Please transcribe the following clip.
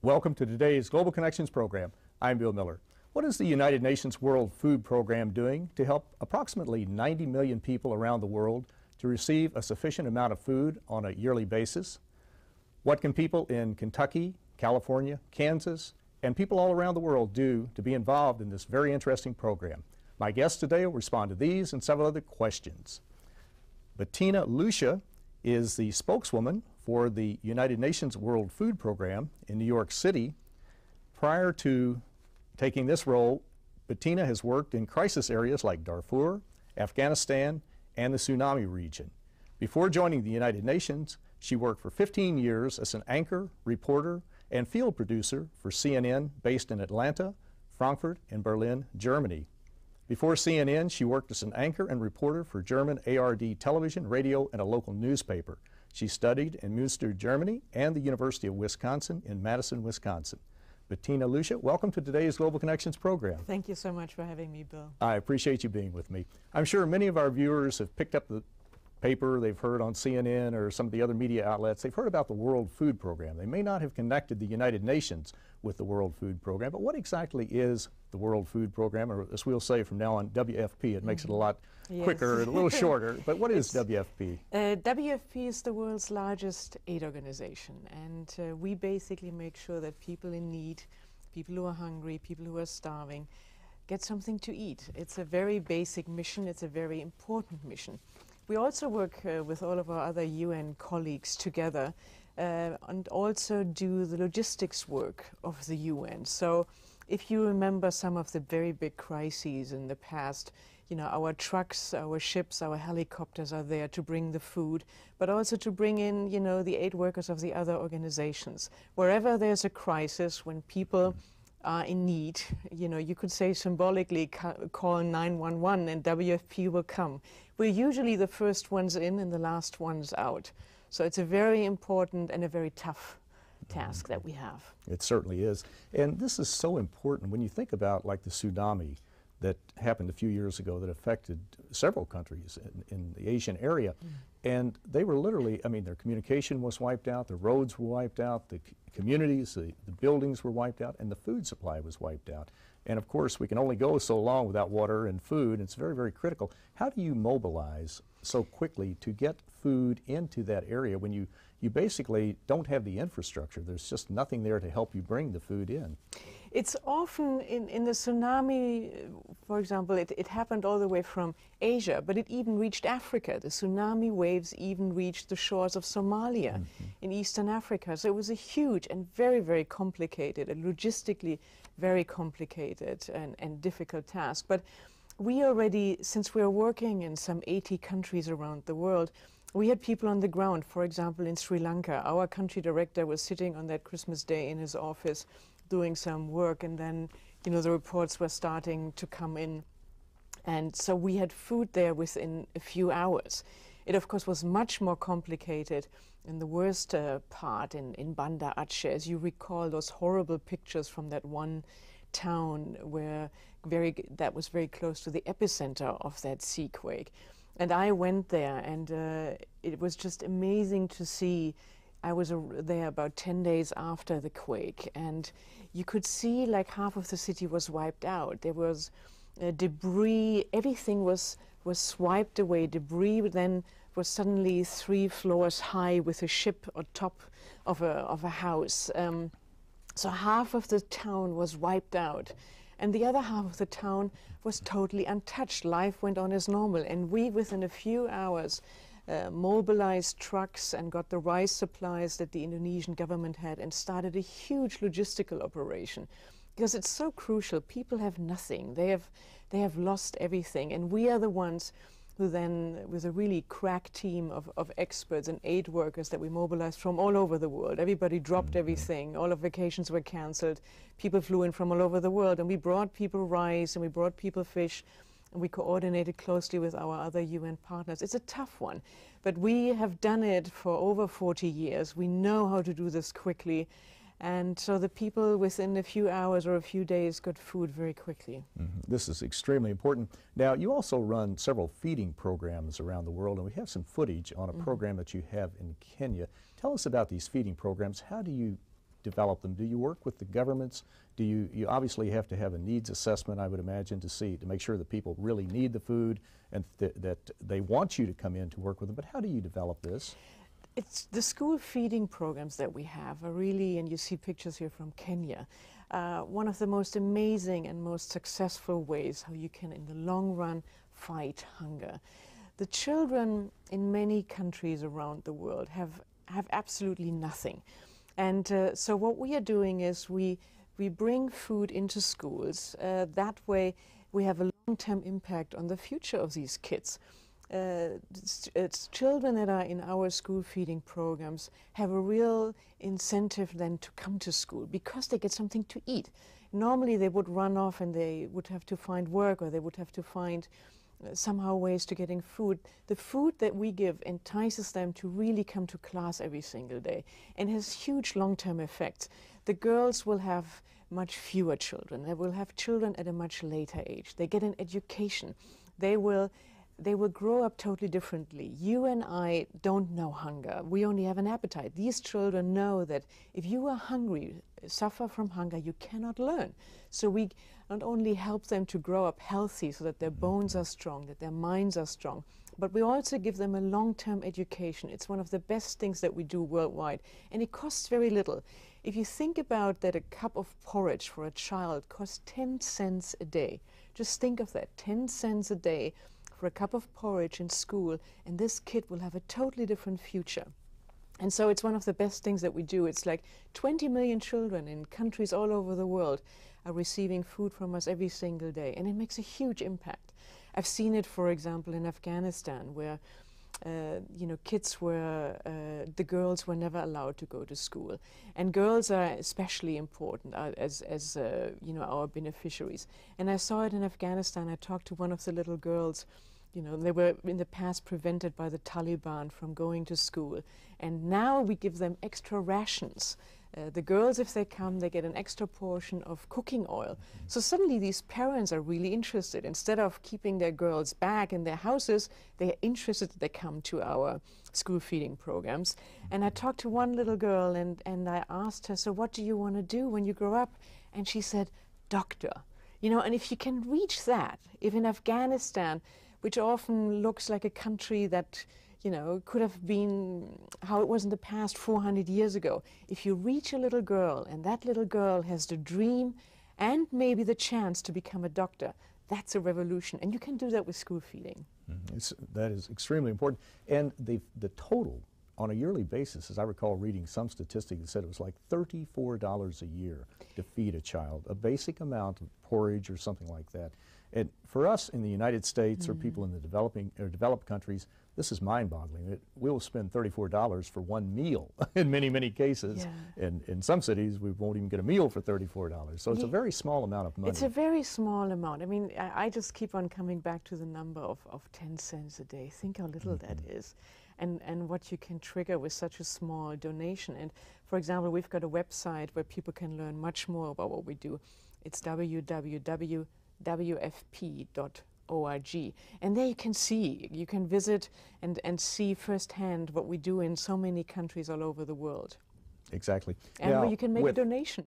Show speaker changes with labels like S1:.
S1: Welcome to today's Global Connections program. I'm Bill Miller. What is the United Nations World Food Program doing to help approximately 90 million people around the world to receive a sufficient amount of food on a yearly basis? What can people in Kentucky, California, Kansas, and people all around the world do to be involved in this very interesting program? My guest today will respond to these and several other questions. Bettina Luescher is the spokeswoman for the United Nations World Food Program in New York City. Prior to taking this role, Bettina has worked in crisis areas like Darfur, Afghanistan, and the Tsunami region. Before joining the United Nations, she worked for 15 years as an anchor, reporter, and field producer for CNN based in Atlanta, Frankfurt, and Berlin, Germany. Before CNN, she worked as an anchor and reporter for German ARD television, radio, and a local newspaper. She studied in Münster, Germany, and the University of Wisconsin in Madison, Wisconsin. Bettina Luescher, welcome to today's Global Connections program.
S2: Thank you so much for having me, Bill.
S1: I appreciate you being with me. I'm sure many of our viewers have picked up the paper, they've heard on CNN or some of the other media outlets, they've heard about the World Food Program. They may not have connected the United Nations with the World Food Program, but what exactly is the World Food Program, or as we'll say from now on, WFP? It makes it a lot quicker and a little shorter, but what is WFP?
S2: WFP is the world's largest aid organization, and we basically make sure that people in need, people who are hungry, people who are starving, get something to eat. It's a very basic mission, it's a very important mission. We also work with all of our other UN colleagues together and also do the logistics work of the UN. So if you remember some of the very big crises in the past, you know, our trucks, our ships, our helicopters are there to bring the food, but also to bring in, you know, the aid workers of the other organizations. Wherever there's a crisis, when people are in need, you know, you could say symbolically call 911 and WFP will come. We're usually the first ones in and the last ones out. So it's a very important and a very tough task that we have.
S1: It certainly is. And this is so important when you think about like the tsunami that happened a few years ago that affected several countries in the Asian area. And they were literally, I mean, their communication was wiped out, the roads were wiped out, the communities, the buildings were wiped out, and the food supply was wiped out. And of course, we can only go so long without water and food. It's very, very critical. How do you mobilize so quickly to get food into that area when you basically don't have the infrastructure? There's just nothing there to help you bring the food in.
S2: It's often, in the tsunami, for example, it happened all the way from Asia, but it even reached Africa. The tsunami waves even reached the shores of Somalia in Eastern Africa. So it was a huge and very, very complicated and logistically very complicated and difficult task. But we already, since we are working in some 80 countries around the world, we had people on the ground. For example, in Sri Lanka, our country director was sitting on that Christmas day in his office doing some work, and then, you know, the reports were starting to come in. And so we had food there within a few hours. It, of course, was much more complicated in the worst part in Banda Aceh. As you recall, those horrible pictures from that one town where that was very close to the epicenter of that seaquake. And I went there, and it was just amazing to see. I was there about 10 days after the quake, and you could see like half of the city was wiped out. There was debris, everything was swiped away. Debris then was suddenly 3 floors high with a ship on top of a house. So half of the town was wiped out, and the other half of the town was totally untouched. Life went on as normal, and we, within a few hours, mobilized trucks and got the rice supplies that the Indonesian government had and started a huge logistical operation, because it's so crucial. People have nothing. They have lost everything, and we are the ones who then, with a really crack team of experts and aid workers that we mobilized from all over the world. Everybody dropped everything. All of vacations were canceled. People flew in from all over the world, and we brought people rice and we brought people fish, and we coordinated closely with our other UN partners. It's a tough one, but we have done it for over 40 years. We know how to do this quickly, and so the people within a few hours or a few days got food very quickly.
S1: This is extremely important. Now, you also run several feeding programs around the world, and we have some footage on a program that you have in Kenya. Tell us about these feeding programs. How do you develop them? Do you work with the governments? Do you obviously have to have a needs assessment, I would imagine, to make sure that people really need the food and that they want you to come in to work with them. But how do you develop this?
S2: It's the school feeding programs that we have are really, and you see pictures here from Kenya, one of the most amazing and most successful ways how you can, in the long run, fight hunger. The children in many countries around the world have absolutely nothing. And so what we are doing is we bring food into schools. That way we have a long-term impact on the future of these kids. It's children that are in our school feeding programs have a real incentive then to come to school because they get something to eat. Normally they would run off and they would have to find work, or they would have to find somehow ways to getting food. The food that we give entices them to really come to class every single day and has huge long-term effects. The girls will have much fewer children. They will have children at a much later age. They get an education. They will grow up totally differently. You and I don't know hunger. We only have an appetite. These children know that if you are hungry, suffer from hunger, you cannot learn. So we not only help them to grow up healthy so that their bones are strong, that their minds are strong, but we also give them a long-term education. It's one of the best things that we do worldwide, and it costs very little. If you think about that, a cup of porridge for a child costs 10 cents a day. Just think of that, 10 cents a day for a cup of porridge in school, and this kid will have a totally different future. And so it's one of the best things that we do. It's like 20 million children in countries all over the world are receiving food from us every single day, and it makes a huge impact. I've seen it, for example, in Afghanistan, where kids were, the girls were never allowed to go to school. And girls are especially important as our beneficiaries. And I saw it in Afghanistan. I talked to one of the little girls. They were in the past prevented by the Taliban from going to school. And now we give them extra rations. The girls, if they come, they get an extra portion of cooking oil. So suddenly these parents are really interested. Instead of keeping their girls back in their houses, they are interested that they come to our school feeding programs. And I talked to one little girl and I asked her, so what do you want to do when you grow up? And she said, doctor. And if you can reach that, if in Afghanistan, which often looks like a country that could have been how it was in the past 400 years ago. If you reach a little girl and that little girl has the dream and maybe the chance to become a doctor, that's a revolution. And you can do that with school feeding.
S1: That is extremely important. And the total on a yearly basis, as I recall reading some statistic that said it was like $34 a year to feed a child, a basic amount of porridge or something like that. And for us in the United States or people in the developed countries, this is mind-boggling. We'll spend $34 for one meal in many, many cases. Yeah. And in some cities, we won't even get a meal for $34. So it's a very small amount of money.
S2: It's a very small amount. I mean, I just keep on coming back to the number of 10 cents a day. Think how little that is. And what you can trigger with such a small donation. And for example, we've got a website where people can learn much more about what we do. It's www.wfp.org. And there you can visit and see firsthand what we do in so many countries all over the world.
S1: Exactly.
S2: And where you can make a donation.